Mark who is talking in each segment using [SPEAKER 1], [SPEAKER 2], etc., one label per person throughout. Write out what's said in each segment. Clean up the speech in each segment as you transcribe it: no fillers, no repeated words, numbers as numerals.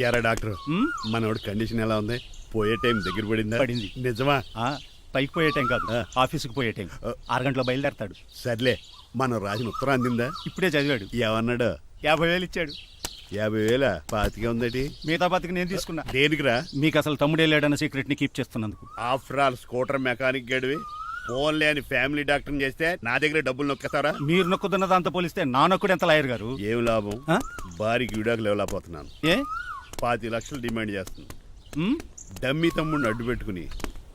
[SPEAKER 1] యారా doctor మనోడి condition ఎలా ఉంది? పోయే టైం దగ్గర పడింది. నిజమా?
[SPEAKER 2] పైకి పోయే టైం కాదు, ఆఫీసుకు పోయే టైం. 6 గంటల బయలుదేరతాడు.
[SPEAKER 1] సర్లే, మనం రాసిన ఉత్తరం అందిందా?
[SPEAKER 2] ఇప్పుడే చదివాడు.
[SPEAKER 1] ఏమన్నాడు?
[SPEAKER 2] 50,000 ఇచ్చాడు.
[SPEAKER 1] 50,000 పాతికే ఉందటి.
[SPEAKER 2] మిగతా బతికి నేను తీసుకున్నా.
[SPEAKER 1] దేనికిరా?
[SPEAKER 2] మీకు అసలు తమ్ముడే లేడన్న సీక్రెట్ ని కీప్ చేస్తున్నందుకు.
[SPEAKER 1] ఆఫ్టర్ ఆల్ స్కూటర్ మెకానిక్ గడివి ఫోన్ లేని ఫ్యామిలీ డాక్టర్ చేస్తే నా దగ్గర డబ్బులు నొక్కేస్తారా?
[SPEAKER 2] మీరు నొక్కుతున్న దాంతో పోలిస్తే నా నొక్కుడు ఎంత లాయర్ గారు?
[SPEAKER 1] ఏం లాభం? భారీకి విడాకులు ఇవ్వలేకపోతున్నాను.
[SPEAKER 2] ఏ
[SPEAKER 1] 25 లక్షలు డిమాండ్ చేస్తుంది. డమ్మి తమ్ముడిని అడ్డు పెట్టుకుని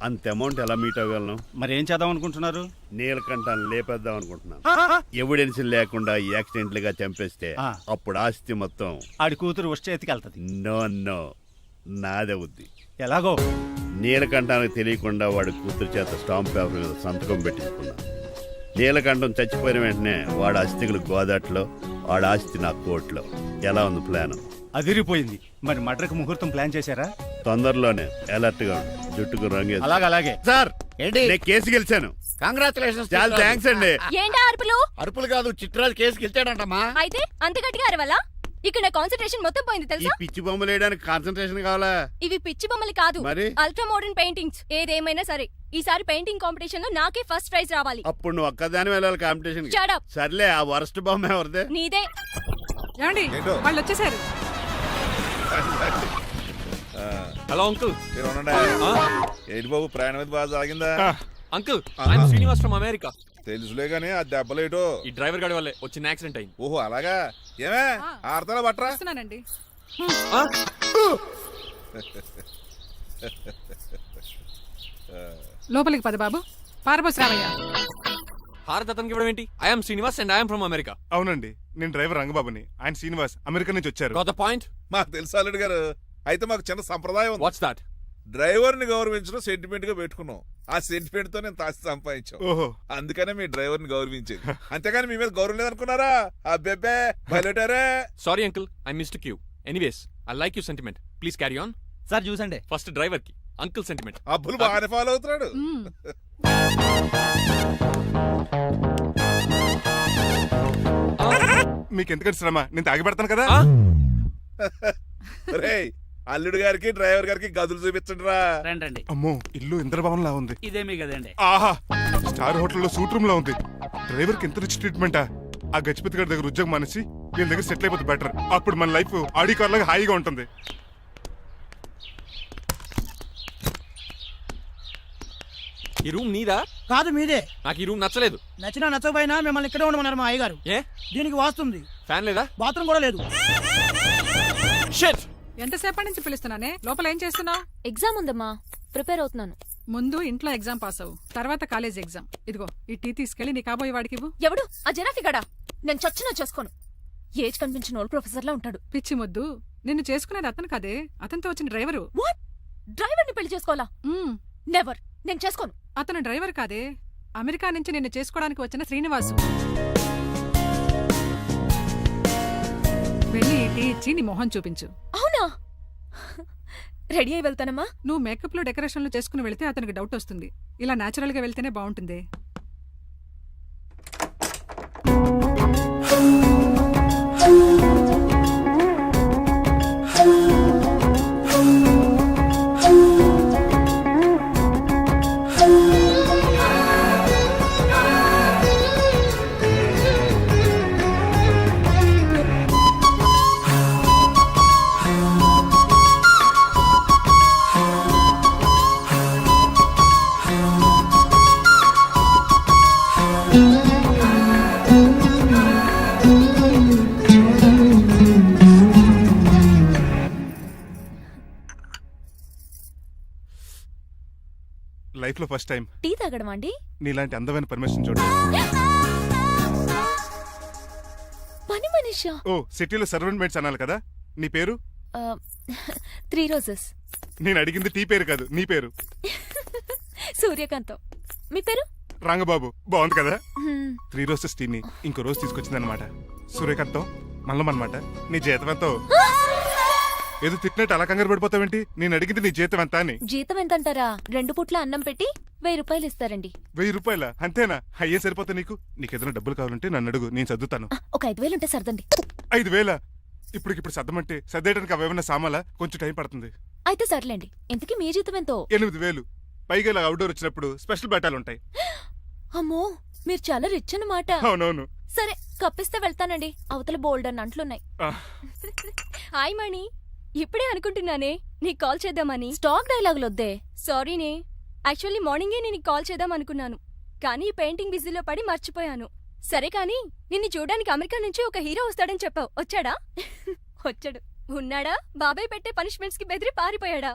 [SPEAKER 1] అంత అమౌంట్ ఎలా మీట్ అవ్వగలను?
[SPEAKER 2] మరి ఏం చేద్దాం అనుకుంటున్నారు?
[SPEAKER 1] నీలకంఠాన్ని లేపేద్దాం అనుకుంటున్నాను. ఎవిడెన్స్ లేకుండా యాక్సిడెంట్ గా చంపేస్తే అప్పుడు ఆస్తి మొత్తం
[SPEAKER 2] ఆడి కూతురు వచ్చే ఎత్తికెళ్తది.
[SPEAKER 1] నో నాదే ఉంది.
[SPEAKER 2] ఎలాగో
[SPEAKER 1] నీలకంఠానికి తెలియకుండా వాడి కూతురు చేత స్టాంప్ పేపర్ మీద సంతకం పెట్టించుకున్నాను. నీలకంఠం చచ్చిపోయిన వెంటనే వాడి అస్థికులు గోదాట్లో, వాడి ఆస్తి నా కోర్టులో. ఎలా ఉంది ప్లాన్?
[SPEAKER 2] అదిరిపోయింది. మరి మడ్రకు ముహూర్తం ప్లాన్ చేశారా?
[SPEAKER 1] తొందరలోనే. అలర్ట్ గా జుట్టుకు రంగు.
[SPEAKER 2] అలాగే
[SPEAKER 1] సార్, నేను కేసు గెలిచాను.
[SPEAKER 3] కంగ్రాచులేషన్స్.
[SPEAKER 1] చాలా థ్యాంక్స్ అండి.
[SPEAKER 4] ఏంటా అరుపులు?
[SPEAKER 3] అరుపులు కాదు, చిట్రాజు కేసు గెలిచాడంటమ్మా.
[SPEAKER 4] అయితే అంత గట్టిగా అరవాలా? ఇక్కడ నా కాన్సంట్రేషన్ మొత్తం పోయింది
[SPEAKER 1] ఈ
[SPEAKER 4] తెలుసా?
[SPEAKER 1] పిచ్చి బొమ్మలు వేయడానికి కాన్సన్ట్రేషన్ కావాలా?
[SPEAKER 4] ఇవి పిచ్చి బొమ్మలు కాదు,
[SPEAKER 1] మరి
[SPEAKER 4] అల్ట్రా మోడర్న్ పెయింటింగ్స్. ఏదేమైనా సరే ఈసారి పెయింటింగ్ కాంపిటీషన్ లో నాకే ఫస్ట్ ప్రైజ్ రావాలి.
[SPEAKER 1] అప్పుడు నువ్వు ఒక్కదాని వెళ్ళాలి కాంపిటీషన్.
[SPEAKER 4] Shut up.
[SPEAKER 1] సర్లే, ఆ వరస్ట్ బొమ్మ ఎవరిదే?
[SPEAKER 4] నీదే.
[SPEAKER 5] ఏమండి వాళ్ళు వచ్చేసారు.
[SPEAKER 6] Hello uncle.
[SPEAKER 7] ఏంటి బాబు, ప్రయాణం అయితే బాగా సాగిందా?
[SPEAKER 6] Uncle, I'm Srinivas from America.
[SPEAKER 7] తెలుసులే గానీ ఆ దెబ్బలేటో
[SPEAKER 6] ఈ డ్రైవర్ గాడి వల్లే వచ్చిన యాక్సిడెంట్ అయింది.
[SPEAKER 7] ఓహో అలాగా. ఏమే ఆడతారా బట్రా?
[SPEAKER 5] వస్తున్నానండి. లోపలికి పద బాబు. పారబోసి రావయ్యా.
[SPEAKER 6] హారత్ అతనికి ఇవ్వడం ఏంటి? I'm Srinivas and I'm from America.
[SPEAKER 8] అవునండి, నేను డ్రైవర్ రంగబాబుని. ఆయన శ్రీనివాస్ అమెరికా నుంచి వచ్చారు.
[SPEAKER 6] Got the point?
[SPEAKER 7] మాకు తెలుసు అల్లుడు గారు. అయితే మాకు చిన్న సంప్రదాయం ఉంది.
[SPEAKER 6] What's that?
[SPEAKER 7] డ్రైవర్ ని గౌరవించడం సెంటిమెంట్ గా పెట్టుకున్నాం. ఆ సెంటిమెంట్ తో నేను తాసి సంపాదించాం.
[SPEAKER 8] ఓహో,
[SPEAKER 7] అందుకనే మీ డ్రైవర్ ని గౌరవించేది. అంతేగాని మీ మీద గౌరవం లేదనుకున్నారా? అబ్బెబ్బే బయలుటారే.
[SPEAKER 6] Sorry uncle, I missed you. Anyways, I like you sentiment. Please carry on.
[SPEAKER 2] Sir చూసండి.
[SPEAKER 6] ఫస్ట్ డ్రైవర్ కి అంకుల్ సెంటిమెంట్.
[SPEAKER 7] అబ్బులు బాగానే ఫాలో అవుతున్నాడు.
[SPEAKER 8] మీకు ఎందుకంటే శ్రమ, నేను తాగి పెడతాను కదా.
[SPEAKER 7] రేయ్, అల్లుడు గారికి డ్రైవర్ గారికి గదులు చూపించండి రా.
[SPEAKER 2] రండి.
[SPEAKER 8] అమ్మో, ఇల్లు ఇంద్రభవన్ లా ఉంది.
[SPEAKER 2] ఇదేమీ కదండి.
[SPEAKER 8] ఆహా, స్టార్ హోటల్లో సూట్ రూమ్ లా ఉంది. డ్రైవర్ కి ఎంత రిచ్ ట్రీట్మెంటా. ఆ గజపతి గారి దగ్గర ఉద్యోగం మానేసి వీళ్ళ దగ్గర సెటిల్ అయిపోతే బెటర్. అప్పుడు మన లైఫ్ ఆడి కార్ లాగా హాయిగా ఉంటుంది.
[SPEAKER 6] ఈ రూమ్ నీదా?
[SPEAKER 3] కాదు మీదే.
[SPEAKER 6] నాకు ఈ రూమ్ నచ్చలేదు.
[SPEAKER 3] నచ్చినా నచ్చకపోయినా మిమ్మల్ని ఇక్కడే ఉండమన్నారు మా అయ్యగారు.
[SPEAKER 6] ఏ
[SPEAKER 3] దీనికి వాస్తుంది.
[SPEAKER 6] ఫ్యాన్ లేదా?
[SPEAKER 3] బాత్రూమ్ కూడా లేదు.
[SPEAKER 6] షిట్.
[SPEAKER 5] ఎంతసేపటి నుంచి పిలుస్తున్నానే? లోపల ఏం చేస్తున్నావు?
[SPEAKER 4] ఎగ్జామ్ ఉందమ్మా, ప్రిపేర్ అవుతున్నాను.
[SPEAKER 5] ముందు ఇంట్లో ఎగ్జామ్ పాస్ అవ్వు, తర్వాత కాలేజ్ ఎగ్జామ్. ఇదిగో ఈ టీ తీసుకెళ్లి నీ కాబోయే వాడికి ఇవ్వు.
[SPEAKER 4] ఎవడు ఆ జరాఫీ గడా? నేను చచ్చినా చేసుకోను. ఏజ్ కనిపించిన ఓల్డ్ ప్రొఫెసర్ లా ఉంటాడు.
[SPEAKER 5] పిచ్చి ముద్దు, నిన్ను చేసుకునేది అతను కాదే, అతనితో వచ్చిన డ్రైవరు.
[SPEAKER 4] వాట్? డ్రైవర్ ని పెళ్లి చేసుకోవాలా? నెవర్. నేను చేసుకోను.
[SPEAKER 5] అతను డ్రైవర్ కాదే, అమెరికా నుంచి నిన్ను చేసుకోవడానికి వచ్చిన శ్రీనివాసు. వెళ్ళి టీ ఇచ్చి నీ మొహం చూపించు.
[SPEAKER 4] అవునా? రెడీ అయి వెళ్తానమ్మా.
[SPEAKER 5] నువ్వు మేకప్ లో డెకరేషన్లు చేసుకుని వెళితే అతనికి డౌట్ వస్తుంది. ఇలా నేచురల్ గా వెళ్తేనే బాగుంటుంది.
[SPEAKER 8] లైఫ్ లో ఫస్ట్ టైం
[SPEAKER 4] టీ తాగడం అండి.
[SPEAKER 8] నీలాంటి అందమైన పర్మిషన్ చూడ.
[SPEAKER 4] పని మనిషా?
[SPEAKER 8] ఓ, సిటీలో సర్వెంట్ మేట్స్ అనాలి కదా. నీ పేరు?
[SPEAKER 4] 3 రోజెస్.
[SPEAKER 8] నేను అడిగింది టీ పేరు కాదు, నీ పేరు.
[SPEAKER 4] సూర్యకాంతం. మీ పేరు?
[SPEAKER 8] రంగబాబు. బాగుంది కదా. 3 రోజెస్ టీని ఇంకో రోజు తీసుకొచ్చిందనమాట. సూర్యకాంతం మల్లం అనమాట. నీ జీతం ఎంతో? ఏదో తిట్టినట్టు అలా కంగారు పడిపోతావేంటి? నేను అడిగింది నీ జీతం ఎంత అని.
[SPEAKER 4] జీతం ఎంత అంటారా? 2 పూట్ల అన్నం పెట్టి 1000 రూపాయలు ఇస్తారండి.
[SPEAKER 8] 1000 రూపాయల? అంతేనా? అయ్యే సరిపోతా నీకు? నీకేదైనా డబ్బులు కావాలంటే నన్ను అడుగు, నేను చదువుతాను.
[SPEAKER 4] ఒక 5000 ఉంటే సరదండి.
[SPEAKER 8] 5000? ఇప్పటికిప్పుడు సర్దమంటే సర్దేయడానికి అవేమన్నా సామాలా కొంచెం టైం పడుతుంది.
[SPEAKER 4] అయితే సర్లేండి. ఇంతకీ మీ జీతం ఎంతో?
[SPEAKER 8] 8,000. పైగా ఇలా అవుట్డోర్ వచ్చినప్పుడు స్పెషల్ బట్టాలు ఉంటాయి.
[SPEAKER 4] అమ్మో, మీరు చాలా రిచ్ అన్నమాట.
[SPEAKER 8] అవునవును.
[SPEAKER 4] సరే, కప్పిస్తే వెళ్తానండి. అవతల బోల్డ్ అని అంట్లున్నాయి.
[SPEAKER 8] ఆ,
[SPEAKER 4] హాయ్ మణి, ఇప్పుడే అనుకుంటున్నానే నీకు కాల్ చేద్దామని. స్టాక్ డైలాగులు వద్దే. సారీనే, యాక్చువల్లీ మార్నింగే నేను కాల్ చేద్దాం అనుకున్నాను, కానీ పెయింటింగ్ బిజీలో పడి మర్చిపోయాను. సరే కానీ, నిన్ను చూడడానికి అమెరికా నుంచి ఒక హీరో వస్తాడని చెప్పావు. వచ్చాడా? వచ్చాడు. ఉన్నాడా? బాబాయ్ పెట్టే పనిష్మెంట్స్ కి బెదిరి పారిపోయాడా?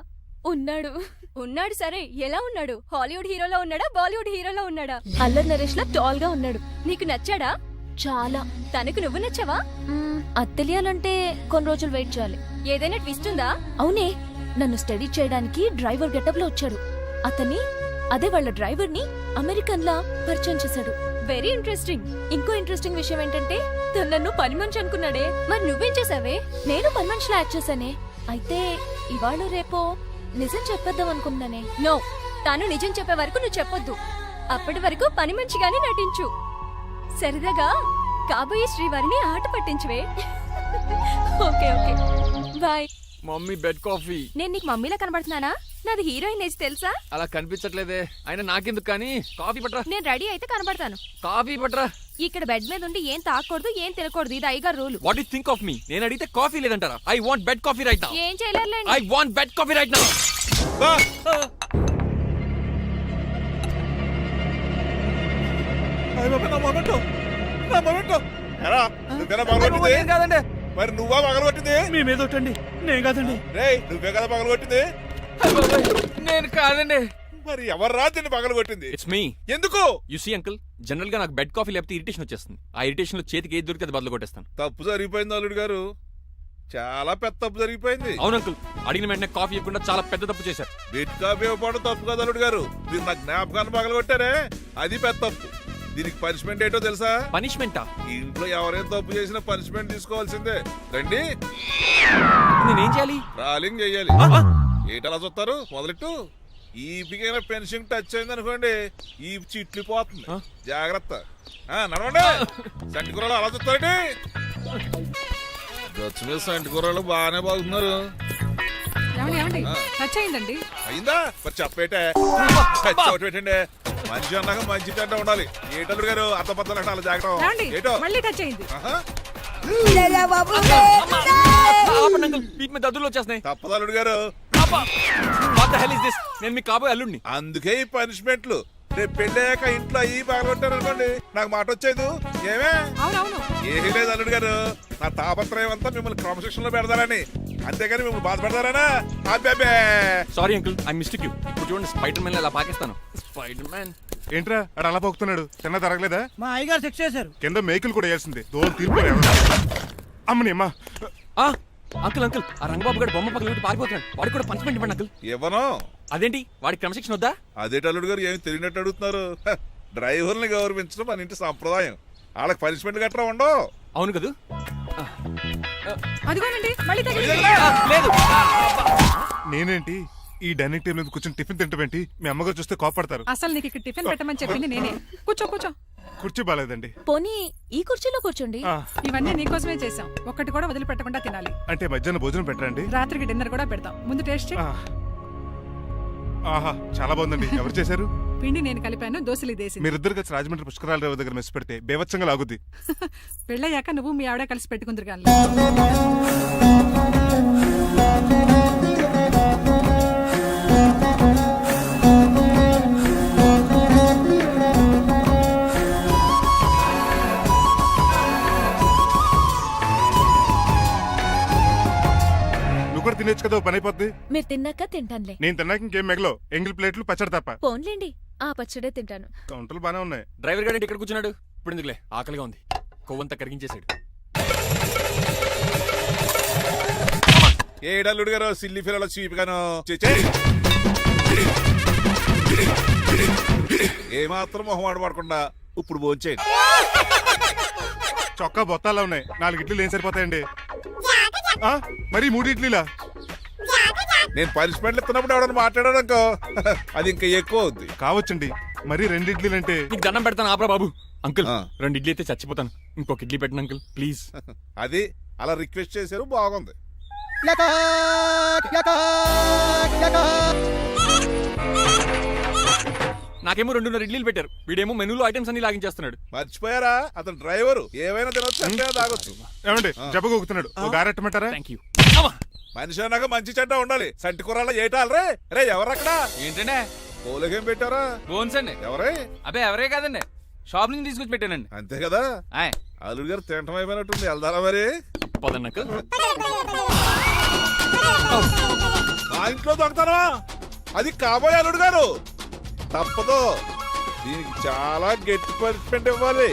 [SPEAKER 4] ఉన్నాడు. ఉన్నాడు. సరే, ఎలా ఉన్నాడు? హాలీవుడ్ హీరోలో ఉన్నాడా, బాలీవుడ్ హీరోలో ఉన్నాడా? అల్లరి నరేష్ లా టాల్ గా ఉన్నాడు. నీకు నచ్చాడా? చాలా. తనకు నువ్వు నచ్చావా? అది తెలియాలంటే కొన్ని రోజులు వెయిట్ చేయాలి. ఏదైనా ట్విస్ట్ ఉందా? అవునే, నన్ను స్టడీ చేయడానికి డ్రైవర్ గెటప్ లో వచ్చాడు. అదే వాళ్ళ డ్రైవర్ ని అమెరికన్ లా పరిచయం చేశాడు. Very interesting. ఇంకో ఇంట్రెస్టింగ్ విషయం ఏంటంటే తను నన్ను పని మనిషి అనుకున్నాడే. మరి నువ్వేం చేసావే? నేను పని మనిషిలా యాక్ట్ చేశానే. అయితే ఇవాళ రేపో నిజం చెప్పేద్దాం అనుకున్నానే. నో, తాను నిజం చెప్పే వరకు నువ్వు చెప్పొద్దు. అప్పటి వరకు పని మనిషిగానే నటించు. సరదాగా కాబోయే శ్రీవారిని ఆట పట్టించువే. Okay okay, bye.
[SPEAKER 6] Mummy bed coffee.
[SPEAKER 4] నేను నీకు మమ్మీలా కనబడుతున్నానా? నాది హీరోయిన్ ఏజ్ తెలుసా?
[SPEAKER 6] అలా కనిపించట్లేదే. అయినా నాకెందుకు కానీ కాఫీ పట్రా.
[SPEAKER 4] నేను రెడీ అయితే కనబడతాను.
[SPEAKER 6] కాఫీ పట్రా.
[SPEAKER 4] ఇక్కడ బెడ్ మీద ఉండి ఏం తాకూడదు, ఏం తినకూడదు. ఇది అయ్యగారు rule.
[SPEAKER 6] What you think of me? నేను అడిగితే కాఫీ లేదంటారా? I want bed coffee right now.
[SPEAKER 4] ఏం చేయలేరులేండి.
[SPEAKER 6] I want bed coffee right now.
[SPEAKER 7] ఎరా, నువ్వేనా పగలగొట్టింది?
[SPEAKER 6] కాదండి.
[SPEAKER 7] మరి నువ్వా పగలగొట్టింది?
[SPEAKER 2] మీ మీద ఒకటండి, నేను కాదండి.
[SPEAKER 7] రేయ్, నువ్వే కదా పగలగొట్టింది?
[SPEAKER 6] నేను కాదండి.
[SPEAKER 7] మరి ఎవర్రా దీన్ని పగలగొట్టింది?
[SPEAKER 6] It's me.
[SPEAKER 7] ఎందుకు?
[SPEAKER 6] యు సీ అంకుల్, జనరల్ గా నాకు బెడ్ కాఫీ లేకపోతే ఇరిటేషన్ వచ్చేస్తుంది. ఆ ఇరిటేషన్ లో చేతికి ఏది దొరికితే అది బదులు కొట్టేస్తాను.
[SPEAKER 7] తప్పు జరిగిపోయింది అల్లుడు గారు, చాలా పెద్ద తప్పు జరిగిపోయింది.
[SPEAKER 6] అవును అంకుల్, అడిగిన వెంటనే కాఫీ ఇవ్వకుండా చాలా పెద్ద తప్పు చేశారు.
[SPEAKER 7] బెడ్ కాఫీ ఇవ్వడం తప్పు కదా అల్లుడు గారు, మీరు నా జ్ఞాపకాన్ని పగలగొట్టారే, అది పెద్ద తప్పు. దీనికి పనిష్మెంట్ ఏంటో తెలుసా?
[SPEAKER 6] పనిష్మెంటా?
[SPEAKER 7] ఇంట్లో ఎవరైనా తప్పు చేసినా పనిష్మెంట్ తీసుకోవాల్సిందే. రండి,
[SPEAKER 6] నేనేం చేయాలి?
[SPEAKER 7] రాలింగ్ చెయ్యాలి. ఏంటలా చూస్తారు? మొదలెట్టు. ఈ పికైనా పెన్షన్ టచ్ అయింది అనుకోండి, ఈ చిట్లు పోతుంది. జాగ్రత్త. నడవండి. సంటి కూరలు అలా చూస్తారండి. గచ్చు మీద సంటి కూరలు బాగానే బాగుతున్నారు.
[SPEAKER 5] ఏమండి టచ్ అయిందండి.
[SPEAKER 7] అయిందా? మరి చెప్పేటే పెట్టండి. మంచి అన్నాక మంచి టెంట ఉండాలి. ఏటల్లుడు గారు అర్థపద్దలు అంటే అలా
[SPEAKER 5] ఏమండి
[SPEAKER 7] జాగ్రత్త. ఏటో
[SPEAKER 5] మళ్ళీ టచ్ అయింది.
[SPEAKER 7] ఆహా.
[SPEAKER 6] ఆపండి అంకుల్, వీటి మీద దద్దులు వచ్చేస్తున్నాయి.
[SPEAKER 7] తప్పదు అల్లుడు గారు.
[SPEAKER 6] What the hell is this? నేను మీ కాబోయే అల్లుడిని.
[SPEAKER 7] అందుకే ఈ పనిష్మెంట్లు. రేపు పెళ్ళాక ఇంట్లో అయ్యి బాగొట్టారు అనుకోండి, నాకు మాట వచ్చేది ఏమే?
[SPEAKER 5] అవునవును.
[SPEAKER 7] ఏమీ లేదు అల్లుడు గారు, నా తాపత్రయం అంతా మిమ్మల్ని క్రమశిక్షణ లో పెడతారని, అంతేగాని మిమ్మల్ని బాధపడతారనా? అబ్బే.
[SPEAKER 6] Sorry uncle, I mistake you. ఇప్పుడు చూడండి, స్పైడర్ మ్యాన్ అలా పాకిస్తాను. Spider man.
[SPEAKER 8] ఏంట్రా అడు అలా పోతున్నాడు? తిన్న తరగలేదా?
[SPEAKER 3] మా అయ్యగారు శిక్ష చేశారు.
[SPEAKER 8] కింద మేకులు కూడా వేయాల్సిందే. దోలు తీర్పు అమ్మని అమ్మా.
[SPEAKER 6] అంకుల్ అంకుల్, ఆ రంగబాబు గారు బొమ్మ పక్కన పెట్టి పారిపోతున్నాడు. వాడికి కూడా పనిష్మెంట్ ఇవ్వండి అంకుల్.
[SPEAKER 7] ఇవ్వను.
[SPEAKER 6] అదేంటి, వాడికి క్రమశిక్షణ వద్దా?
[SPEAKER 7] అదేటి అల్లుడు గారు, ఏమి తెలియనట్టు అడుగుతున్నారు? డ్రైవర్ని గౌరవించడం మన ఇంటి సంప్రదాయం. వాళ్ళకి పనిష్మెంట్ గట్రా ఉండవు.
[SPEAKER 6] అవును కదా.
[SPEAKER 5] అదిగోనండి మళ్ళీ తగిలింది.
[SPEAKER 6] లేదు.
[SPEAKER 8] నేనేంటి ఈ డైనింగ్ టేబుల్ మీద కూర్చొని టిఫిన్ తింటామేంటి? మీ అమ్మగారు చూస్తే కోపడతారు.
[SPEAKER 5] అసలు నీకు ఇక్కడ టిఫిన్ పెట్టమని చెప్పింది నేనే. కూర్చో కూర్చో.
[SPEAKER 8] కుర్చీ బాలేదండి.
[SPEAKER 4] పోనీ ఈ కుర్చీలో కూర్చోండి.
[SPEAKER 8] ఆ,
[SPEAKER 5] ఇవన్నీ నీకోసమే చేసాం. ఒక్కటి కూడా వదిలిపెట్టకుండా తినాలి.
[SPEAKER 8] అంటే మధ్యాహ్నం భోజనం పెట్టరండి?
[SPEAKER 5] రాత్రికి డిన్నర్ కూడా పెడతాం. ముందు టేస్ట్ చేయి.
[SPEAKER 8] ఆ. ఆహా, చాలా బాగుందండి. ఎవరు చేశారు?
[SPEAKER 5] పిండి నేను కలిపాను, దోశలు ఇదేసింది.
[SPEAKER 8] మీరిద్దరు కలిసి రాజమండ్రి పుష్కరాల రేవు దగ్గర మెస్ పెడితే బేవచ్చంగా లాగుద్ది.
[SPEAKER 5] పెళ్ళయ్యాక నువ్వు మీ ఆవిడ కలిసి పెట్టుకుందరు కానీ.
[SPEAKER 8] నువ్వు కూడా తినేచ్చు కదా, ఓ పని అయిపోద్ది.
[SPEAKER 4] మీరు తిన్నాక తింటానులే.
[SPEAKER 8] నేను తిన్నాక ఇంకేం మిగలో, ఎంగిల్ ప్లేట్లు పచ్చడి తప్ప.
[SPEAKER 4] పోన్లేండి, ఆ పచ్చడే తింటాను.
[SPEAKER 8] కౌంటర్లు బానే ఉన్నాయి.
[SPEAKER 6] డ్రైవర్ గారు ఇక్కడ కూర్చున్నాడు. ఇప్పుడు ఎందుకులే, ఆకలిగా ఉంది. కొవ్వంతా కరిగించేశాడు.
[SPEAKER 7] ఏడల్లుడు గారు, సిల్లి ఫిరలో చీపిగాను ఏమాత్రం మొహమాట పడకుండా ఇప్పుడు భోంచేయండి.
[SPEAKER 8] చొక్కా బొత్తాలా ఉన్నాయి. 4 ఇడ్లీలు ఏం సరిపోతాయండి? ఆ, మరి 3 ఇడ్లీలా?
[SPEAKER 7] నేను పనిష్మెంట్లు ఇస్తున్నప్పుడు ఎవడన్నా మాట్లాడాడనుకో, అది ఇంకా ఎక్కువ అవుద్ది.
[SPEAKER 8] కావచ్చండి, మరి 2 ఇడ్లీలు అంటే.
[SPEAKER 6] నీకు దండం పెడతాను, ఆపరా బాబు. అంకుల్,
[SPEAKER 7] ఆ.
[SPEAKER 6] 2 ఇడ్లీ అయితే చచ్చిపోతాను. ఇంకొక ఇడ్లీ పెట్టండి అంకుల్, ప్లీజ్.
[SPEAKER 7] అది అలా రిక్వెస్ట్ చేశారు, బాగుంది.
[SPEAKER 6] నాకేమో 2.5 ఇడ్లీలు పెట్టారు, వీడేమో మెనూలో ఐటమ్స్ అన్ని లాగించేస్తున్నాడు.
[SPEAKER 7] మర్చిపోయారా, అతను డ్రైవరు, ఏమైనా తినొచ్చు, అంటే తాగొచ్చు.
[SPEAKER 8] ఏమండి జబ్బగొక్కుతున్నాడు, ఓ గారెట్టమంటారా?
[SPEAKER 6] Thank you.
[SPEAKER 7] మనిషి అన్నాక మంచి చెడ్డ ఉండాలి. సంటి కూరలో ఏటాలరే. రే ఎవరక్కడ?
[SPEAKER 9] ఏంటంటే
[SPEAKER 7] పోలేకేం పెట్టారా?
[SPEAKER 9] బోన్స్ అండి.
[SPEAKER 7] ఎవరే?
[SPEAKER 9] అబ్బే ఎవరే కాదండి, షాప్ నుంచి తీసుకొచ్చి పెట్టానండి.
[SPEAKER 7] అంతే కదా.
[SPEAKER 9] ఆయ్
[SPEAKER 7] అల్లుడు గారు తింటం అయిపోయినట్టుంది, వెళ్దారా మరి?
[SPEAKER 6] పదన్నకు
[SPEAKER 7] మా ఇంట్లో దొంగతనమా? అది కాబోయే అల్లుడు గారు. తప్పదు, దీనికి చాలా గట్టి పనిష్మెంట్ ఇవ్వాలి.